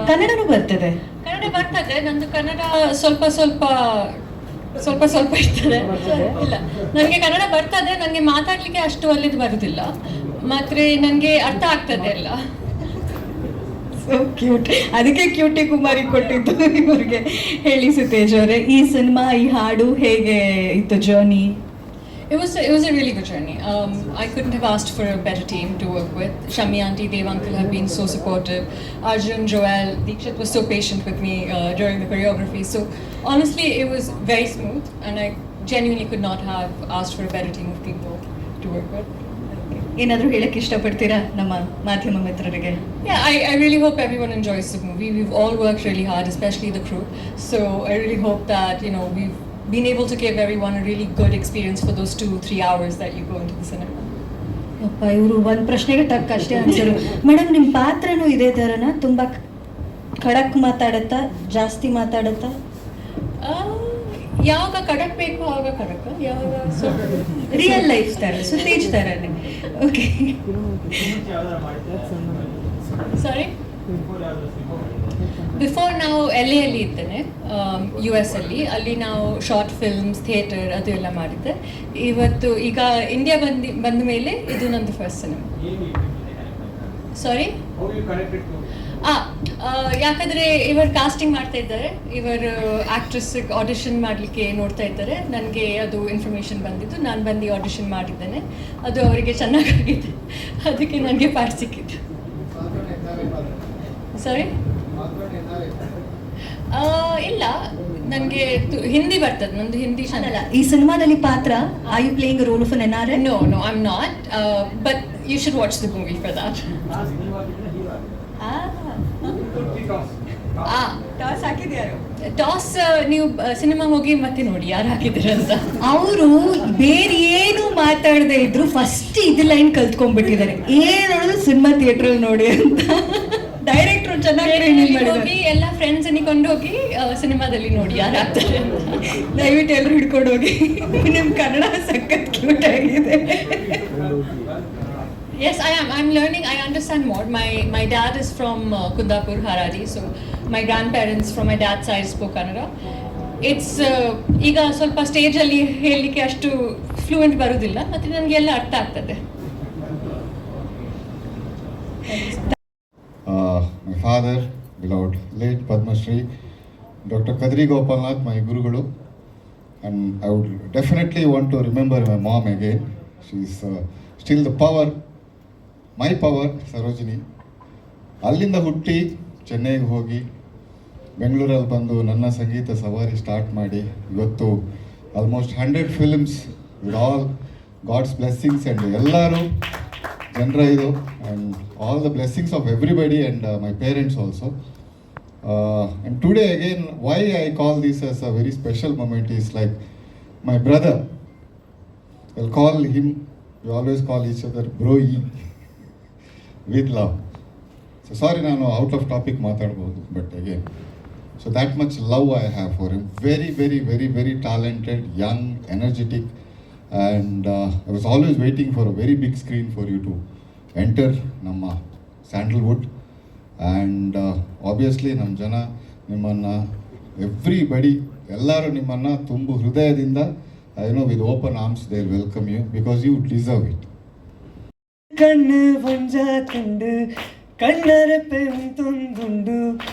ಕನ್ನಡನೂ ಬರ್ತದೆ. ಕನ್ನಡ ಬರ್ತದೆ, ನಂದು ಕನ್ನಡ ಸ್ವಲ್ಪ ಸ್ವಲ್ಪ ಸ್ವಲ್ಪ ಸ್ವಲ್ಪ ಇರ್ತದೆ. ಇಲ್ಲ, ನನಗೆ ಕನ್ನಡ ಬರ್ತದೆ, ನನಗೆ ಮಾತಾಡ್ಲಿಕ್ಕೆ ಅಷ್ಟು ಒಳ್ಳೇದು ಬರುದಿಲ್ಲ, ಮಾತ್ರ ನನಗೆ ಅರ್ಥ ಆಗ್ತದೆ ಎಲ್ಲ. ಸೊ ಕ್ಯೂಟ್, ಅದಕ್ಕೆ ಕ್ಯೂಟಿ ಕುಮಾರಿ ಕೊಟ್ಟಿದ್ದು ಇವ್ರಿಗೆ. ಹೇಳಿ ಸುತೇಜ್ ಅವರೇ, ಈ ಸಿನಿಮಾ, ಈ ಹಾಡು ಹೇಗೆ ಇತ್ತು journey? It was a really good journey. I couldn't have asked for a better team to work with. Shami auntie, Dev uncle have been so supportive. Arjun, Joel, Deekshit was so patient with me during the choreography. So honestly, it was very smooth, and I genuinely could not have asked for a better team of people to work with. ಏನಾದರೂ ಹೇಳಕ್ಕೆ ಇಷ್ಟಪಡ್ತೀರಾ ನಮ್ಮ ಮಾಧ್ಯಮ ಮಿತ್ರರಿಗೆ? Yeah, I really hope everyone enjoys the movie. We've all worked really hard, especially the crew. So I really hope that, you know, we've been able to give everyone a really good experience for those 2-3 hours that you go into the cinema. ಅಪ್ಪ, ಇವರು ಒಂದು ಪ್ರಶ್ನೆಗೆ ಟಕ್ ಅಷ್ಟೇ answer. Madam, ನಿಮ್ಮ ಪಾತ್ರನೂ ಇದೇ ಥರನಾ? ತುಂಬ ಖಡಕ್ ಮಾತಾಡುತ್ತಾ, ಜಾಸ್ತಿ ಮಾತಾಡುತ್ತಾ? ಯಾವಾಗ ಖಡಕ್ ಬೇಕು ಆವಾಗ ಖಡಕ್, ಯಾವಾಗ ರಿಯಲ್ ಲೈಫ್ ಥರ, ಸುತೇಜ್ ಥರನೇ. ಓಕೆ, ಸಾರಿ. ಬಿಫೋರ್ ನಾವು LA ಅಲ್ಲಿ ಇದ್ದೇನೆ, US ಅಲ್ಲಿ ನಾವು ಶಾರ್ಟ್ ಫಿಲ್ಮ್ಸ್, ಥಿಯೇಟರ್ ಅದು ಎಲ್ಲ ಮಾಡಿದ್ದೆ. ಇವತ್ತು ಈಗ ಇಂಡಿಯಾ ಬಂದ ಮೇಲೆ ಇದು ನಂದು ಫಸ್ಟ್ ಸಿನಿಮಾ. ಸಾರಿ, ಯಾಕಂದರೆ ಇವರು ಕಾಸ್ಟಿಂಗ್ ಮಾಡ್ತಾ ಇದ್ದಾರೆ, ಇವರು ಆ್ಯಕ್ಟ್ರೆಸ್ಗೆ ಆಡಿಷನ್ ಮಾಡಲಿಕ್ಕೆ ನೋಡ್ತಾ ಇದ್ದಾರೆ. ನನಗೆ ಅದು ಇನ್ಫಾರ್ಮೇಷನ್ ಬಂದಿದ್ದು, ನಾನು ಬಂದು ಆಡಿಷನ್ ಮಾಡಿದ್ದೇನೆ, ಅದು ಅವರಿಗೆ ಚೆನ್ನಾಗಾಗಿದೆ, ಅದಕ್ಕೆ ನನಗೆ ಪಾರ್ಟ್ ಸಿಕ್ಕಿದ್ದು. ಸಾರಿ, ಇಲ್ಲ, ನನಗೆ ಹಿಂದಿ ಬರ್ತದೆ, ನಂದು ಹಿಂದಿ ಅಲ್ಲ. ಈ ಸಿನಿಮಾದಲ್ಲಿ ಪಾತ್ರ, are you playing role of an NRI? No, I'm not, but you should watch the movie for that. Toss ಹಾಕಿದ್ಯಾರು? ಟಾಸ್ ನೀವು ಸಿನಿಮಾ ಹೋಗಿ ಮತ್ತೆ ನೋಡಿ ಯಾರು ಹಾಕಿದ್ದೀರ ಅಂತ. ಅವರು ಬೇರೆ ಏನು ಮಾತಾಡದೇ ಇದ್ರು ಫಸ್ಟ್ ಇದು ಲೈನ್ ಕಲ್ತ್ಕೊಂಡ್ಬಿಟ್ಟಿದ್ದಾರೆ, ಏನು ಸಿನಿಮಾ ಥಿಯೇಟ್ರಲ್ಲಿ ನೋಡಿ ಅಂತ. ಡೈರೆಕ್ಟ್ರು ಚೆನ್ನಾಗಿ ಹೋಗಿ ಎಲ್ಲ ಫ್ರೆಂಡ್ಸ್ ಅನ್ಕೊಂಡು ಹೋಗಿ ಸಿನಿಮಾದಲ್ಲಿ ನೋಡಿ ಯಾರು ಆಗ್ತಾರೆ ಅಂತ. ದಯವಿಟ್ಟು ಎಲ್ಲರೂ ಹಿಡ್ಕೊಂಡು ಹೋಗಿ. ನಿಮ್ಮ ಕನ್ನಡ ಸಖತ್ ಕ್ಯೂಟ್ ಆಗಿದೆ. Yes, I'm learning. I understand more. My dad is from Kundapur, Harari, so my grandparents from my dad's side spoke Kannada. It's ಈಗ ಸ್ವಲ್ಪ ಸ್ಟೇಜಲ್ಲಿ ಹೇಳಲಿಕ್ಕೆ ಅಷ್ಟು ಫ್ಲೂಯೆಂಟ್ ಬರೋದಿಲ್ಲ, ಮತ್ತು ನನಗೆ ಎಲ್ಲ ಅರ್ಥ ಆಗ್ತದೆ. My father, beloved late Padma Shri, Dr. Kadri Gopalnath, my Gurugalu, and I would definitely want to remember my mom again. She's still the power, my power, Sarojini. ಅಲ್ಲಿಂದ ಹುಟ್ಟಿ ಚೆನ್ನೈಗೆ ಹೋಗಿ ಬೆಂಗಳೂರಲ್ಲಿ ಬಂದು ನನ್ನ ಸಂಗೀತ ಸವಾರಿ ಸ್ಟಾರ್ಟ್ ಮಾಡಿ ಇವತ್ತು almost 100 films with all gods blessings and ಎಲ್ಲರೂ ಜನರ ಇದು and all the blessings of everybody and my parents also. And today again why I call this as a very special moment is like my brother. I call him, we always call each other bro ಇ with love. So sorry, ನಾನು out of topic ಮಾತಾಡ್ಬೋದು, but again so that much love I have for him. Very very very very talented, young, energetic, and I was always waiting for a very big screen for you to enter ನಮ್ಮ Sandalwood. And obviously ನಮ್ಮ ಜನ ನಿಮ್ಮನ್ನು, everybody, ಎಲ್ಲರೂ ನಿಮ್ಮನ್ನು ತುಂಬು ಹೃದಯದಿಂದ with open arms they welcome you because you deserve it. ಕಣ್ಣು ಬಂಜ ಕಂಡು ಕಣ್ಣರ ಪೆಂತೊಂದುಂಡು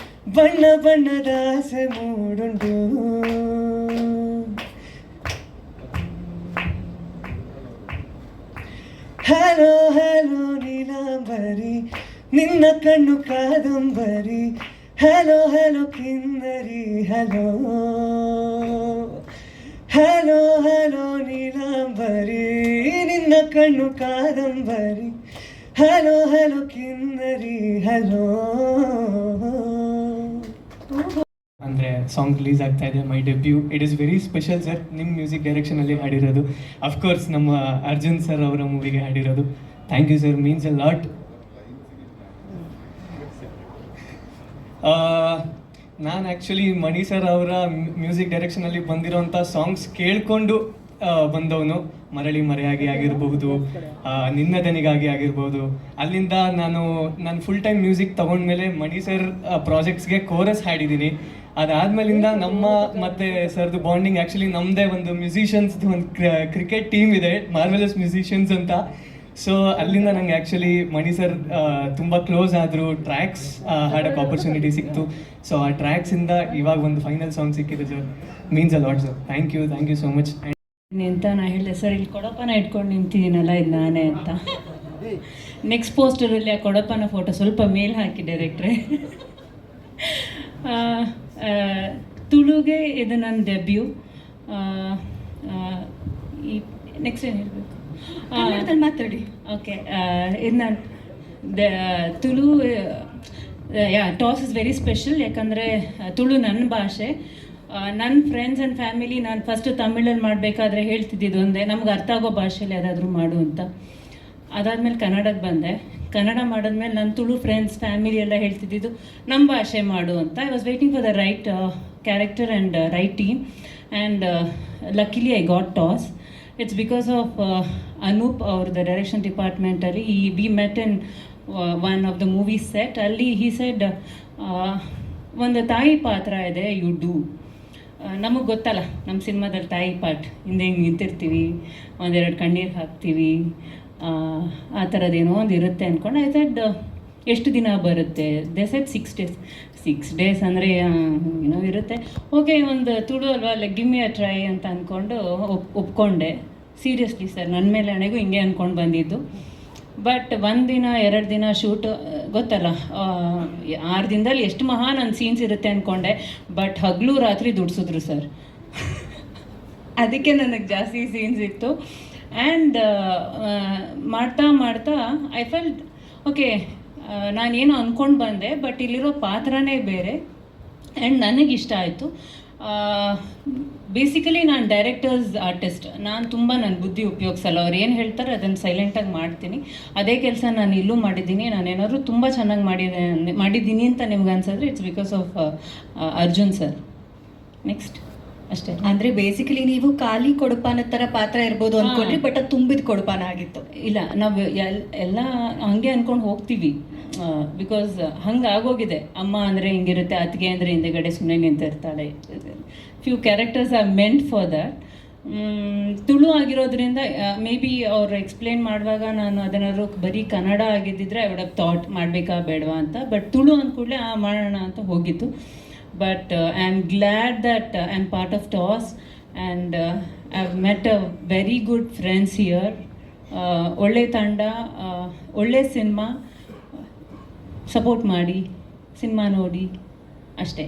ಬಣ್ಣ ಬಣ್ಣದ ಆಸೆ ಮೂಡುಂಡು. ಹಲೋ ಹಲೋ ನೀಲಾಂಬರಿ, ನಿನ್ನ ಕಣ್ಣು ಕಾದಂಬರಿ. ಹಲೋ ಹಲೋ ಕಿನ್ನರಿ, ಹಲೋ ಹಲೋ ಹಲೋ ನೀಲಾಂಬರಿ, ನಿನ್ನ ಕಣ್ಣು ಕಾದಂಬರಿ. ಹಲೋ ಹಲೋ ಕಿನ್ನರಿ, ಹಲೋ. ಅಂದರೆ ಸಾಂಗ್ ರಿಲೀಸ್ ಆಗ್ತಾ ಇದೆ, my debut. It is very special sir. ನಿಮ್ಮ ಮ್ಯೂಸಿಕ್ ಡೈರೆಕ್ಷನಲ್ಲಿ ಹಾಡಿರೋದು, ಅಫ್ಕೋರ್ಸ್ ನಮ್ಮ ಅರ್ಜುನ್ ಸರ್ ಅವರ ಮೂವಿಗೆ ಹಾಡಿರೋದು. Thank you sir, means a lot. ನಾನು ಆ್ಯಕ್ಚುಲಿ ಮಣಿ ಸರ್ ಅವರ ಮ್ಯೂಸಿಕ್ ಡೈರೆಕ್ಷನಲ್ಲಿ ಬಂದಿರೋಂಥ ಸಾಂಗ್ಸ್ ಕೇಳಿಕೊಂಡು ಬಂದವನು. ಮರಳಿ ಮರೆಯಾಗಿ ಆಗಿರಬಹುದು, ನಿನ್ನ ದನಿಗಾಗಿ ಆಗಿರ್ಬೋದು. ಅಲ್ಲಿಂದ ನಾನು ಫುಲ್ ಟೈಮ್ ಮ್ಯೂಸಿಕ್ ತೊಗೊಂಡ್ಮೇಲೆ ಮಣಿ ಸರ್ ಪ್ರಾಜೆಕ್ಟ್ಸ್ಗೆ ಕೋರಸ್ ಹಾಡಿದ್ದೀನಿ. ಅದಾದ್ಮೇಲಿಂದ ನಮ್ಮ ಮತ್ತೆ ಸರ್ದು ಬಾಂಡಿಂಗ್, ಆ್ಯಕ್ಚುಲಿ ನಮ್ಮದೇ ಒಂದು ಮ್ಯೂಸಿಷಿಯನ್ಸ್ದು ಒಂದು ಕ್ರಿಕೆಟ್ ಟೀಮ್ ಇದೆ, ಮಾರ್ವೆಲಸ್ ಮ್ಯೂಸಿಷಿಯನ್ಸ್ ಅಂತ. ಸೊ ಅಲ್ಲಿಂದ ನಂಗೆ ಆ್ಯಕ್ಚುಲಿ ಮಣಿ ಸರ್ ತುಂಬ ಕ್ಲೋಸ್ ಆದರು. ಟ್ರ್ಯಾಕ್ಸ್ ಹಾಡೋಕ್ಕೆ ಆಪರ್ಚುನಿಟಿ ಸಿಕ್ತು. ಸೊ ಆ ಟ್ರ್ಯಾಕ್ಸಿಂದ ಇವಾಗ ಒಂದು ಫೈನಲ್ ಸಾಂಗ್ ಸಿಕ್ಕಿದೆ sir. Means a lot sir. Thank you so much. ಅಂತ ನಾ ಹೇಳಿದೆ ಸರ್, ಇಲ್ಲಿ ಕೊಡಪನ ಇಟ್ಕೊಂಡು ನಿಂತಿದ್ದೀನಲ್ಲ ಇದು ನಾನೇ ಅಂತ. ನೆಕ್ಸ್ಟ್ ಪೋಸ್ಟರಲ್ಲಿ ಆ ಕೊಡಪನ ಫೋಟೋ ಸ್ವಲ್ಪ ಮೇಲ್ ಹಾಕಿ ಡೈರೆಕ್ಟ್ರೆ. ತುಳುಗೆ ಇದು ನನ್ನ ಡೆಬ್ಯೂ. ಈ ನೆಕ್ಸ್ಟ್ ಏನು ಹೇಳಬೇಕು, ಮಾತಾಡಿ. ಓಕೆ, ಇದು ನಾನು Tulu, toss is very special. ಯಾಕಂದರೆ ತುಳು ನನ್ನ ಭಾಷೆ. ನನ್ನ ಫ್ರೆಂಡ್ಸ್ ಆ್ಯಂಡ್ ಫ್ಯಾಮಿಲಿ ನಾನು ಫಸ್ಟ್ ತಮಿಳಲ್ಲಿ ಮಾಡಬೇಕಾದ್ರೆ ಹೇಳ್ತಿದ್ದಿದ್ದು ಒಂದೇ, ನಮ್ಗೆ ಅರ್ಥ ಆಗೋ ಭಾಷೆಯಲ್ಲಿ ಯಾವುದಾದ್ರೂ ಮಾಡು ಅಂತ. ಅದಾದಮೇಲೆ ಕನ್ನಡಕ್ಕೆ ಬಂದೆ. ಕನ್ನಡ ಮಾಡಿದ್ಮೇಲೆ ನನ್ನ ತುಳು ಫ್ರೆಂಡ್ಸ್ ಫ್ಯಾಮಿಲಿ ಎಲ್ಲ ಹೇಳ್ತಿದ್ದಿದ್ದು ನಮ್ಮ ಭಾಷೆ ಮಾಡು ಅಂತ. I was waiting for the right character and right team, and luckily I got toss. It's because of Anoop ಅವ್ರದ್ದು ಡೈರೆಕ್ಷನ್ ಡಿಪಾರ್ಟ್ಮೆಂಟಲ್ಲಿ we met in one of the movie set. ಅಲ್ಲಿ ಹಿ ಸೆಡ್, ಒಂದು ತಾಯಿ ಪಾತ್ರ ಇದೆ, ಯು ಡೂ. ನಮಗೆ ಗೊತ್ತಲ್ಲ ನಮ್ಮ ಸಿನಿಮಾದಲ್ಲಿ ತಾಯಿ ಪಾಠ ಹಿಂದೆ ಹಿಂಗೆ ನಿಂತಿರ್ತೀವಿ, ಒಂದೆರಡು ಕಣ್ಣೀರು ಹಾಕ್ತೀವಿ, ಆ ಥರದ್ದೇನೋ ಒಂದು ಇರುತ್ತೆ ಅಂದ್ಕೊಂಡು ಐ ಸೆಡ್ ಎಷ್ಟು ದಿನ ಬರುತ್ತೆ. They said 6 days. 6 days ಅಂದರೆ ಏನೋ ಇರುತ್ತೆ. ಓಕೆ, ಒಂದು ತುಳು ಅಲ್ವಾ, ಲೈಕ್ ಗಿವ್ ಮಿ ಅ ಟ್ರೈ ಅಂತ ಅಂದ್ಕೊಂಡು ಒಪ್ಕೊಂಡೆ. ಸೀರಿಯಸ್ಲಿ ಸರ್, ನನ್ನ ಮೇಲೆ ಹಣೆಗೂ ಹಿಂಗೆ ಅಂದ್ಕೊಂಡು ಬಂದಿದ್ದು. ಬಟ್ 1 ದಿನ 2 ದಿನ ಶೂಟ್, ಗೊತ್ತಲ್ಲ, 6 ದಿನದಲ್ಲಿ ಎಷ್ಟು ಮಹಾನ್ ನನ್ನ ಸೀನ್ಸ್ ಇರುತ್ತೆ ಅಂದ್ಕೊಂಡೆ. ಬಟ್ ಹಗಲು ರಾತ್ರಿ ದುಡ್ಸಿದ್ರು ಸರ್. ಅದಕ್ಕೆ ನನಗೆ ಜಾಸ್ತಿ ಸೀನ್ಸ್ ಇತ್ತು. ಆ್ಯಂಡ್ ಮಾಡ್ತಾ ಮಾಡ್ತಾ ಐ ಫೆಲ್ಟ್ ಓಕೆ, ನಾನೇನು ಅಂದ್ಕೊಂಡು ಬಂದೆ, ಬಟ್ ಇಲ್ಲಿರೋ ಪಾತ್ರನೇ ಬೇರೆ. ಆ್ಯಂಡ್ ನನಗಿಷ್ಟ ಆಯಿತು. ಬೇಸಿಕಲಿ ನಾನು ಡೈರೆಕ್ಟರ್ಸ್ ಆರ್ಟಿಸ್ಟ್. ನಾನು ತುಂಬ ನನ್ನ ಬುದ್ಧಿ ಉಪಯೋಗಿಸಲ್ಲ. ಅವ್ರು ಏನು ಹೇಳ್ತಾರೆ ಅದನ್ನು ಸೈಲೆಂಟಾಗಿ ಮಾಡ್ತೀನಿ. ಅದೇ ಕೆಲಸ ನಾನು ಇಲ್ಲೂ ಮಾಡಿದ್ದೀನಿ. ನಾನೇನಾದ್ರು ತುಂಬ ಚೆನ್ನಾಗಿ ಮಾಡಿದ್ದೀನಿ ಅಂತ ನಿಮ್ಗೆ ಅನ್ಸಿದ್ರೆ it's because of Arjun sir. Next ಅಷ್ಟೇ. ಅಂದ್ರೆ ಬೇಸಿಕಲಿ ನೀವು ಖಾಲಿ ಕೊಡಪಾನ ತರ ಪಾತ್ರ ಇರ್ಬೋದು ಅನ್ಕೊಂಡ್ರಿ, ಬಟ್ ಅದು ತುಂಬಿದ ಕೊಡಪಾನ ಆಗಿತ್ತು. ಇಲ್ಲ, ನಾವು ಎಲ್ಲ ಹಂಗೆ ಅಂದ್ಕೊಂಡು ಹೋಗ್ತೀವಿ. ಬಿಕಾಸ್ ಹಂಗೆ ಆಗೋಗಿದೆ. ಅಮ್ಮ ಅಂದರೆ ಹಿಂಗಿರುತ್ತೆ, ಅತ್ತಿಗೆ ಅಂದರೆ ಹಿಂದೆಗಡೆ ಸುಮ್ಮನೆ ನಿಂತಿರ್ತಾಳೆ. Few characters are meant for that. Tulu ಆಗಿರೋದ್ರಿಂದ ಮೇ ಬಿ ಅವ್ರು ಎಕ್ಸ್ಪ್ಲೇನ್ ಮಾಡುವಾಗ ನಾನು ಅದನ್ನಾದ್ರು ಬರೀ ಕನ್ನಡ ಆಗಿದ್ದಿದ್ರೆ ಐ ವುಡ್ ಹ್ಯಾವ್ ಥಾಟ್ ಮಾಡಬೇಕಾ ಬೇಡವಾ ಅಂತ. ಬಟ್ ತುಳು ಅಂದ ಕೂಡಲೇ ಮಾಡೋಣ ಅಂತ ಹೋಗಿತ್ತು. But I'm glad that I'm part of TOS, and I've met a very good friends here. ಒಳ್ಳೆ ತಂಡ, ಒಳ್ಳೆ ಸಿನಿಮಾ. ಸಪೋರ್ಟ್ ಮಾಡಿ, ಸಿನಿಮಾ ನೋಡಿ ಅಷ್ಟೇ.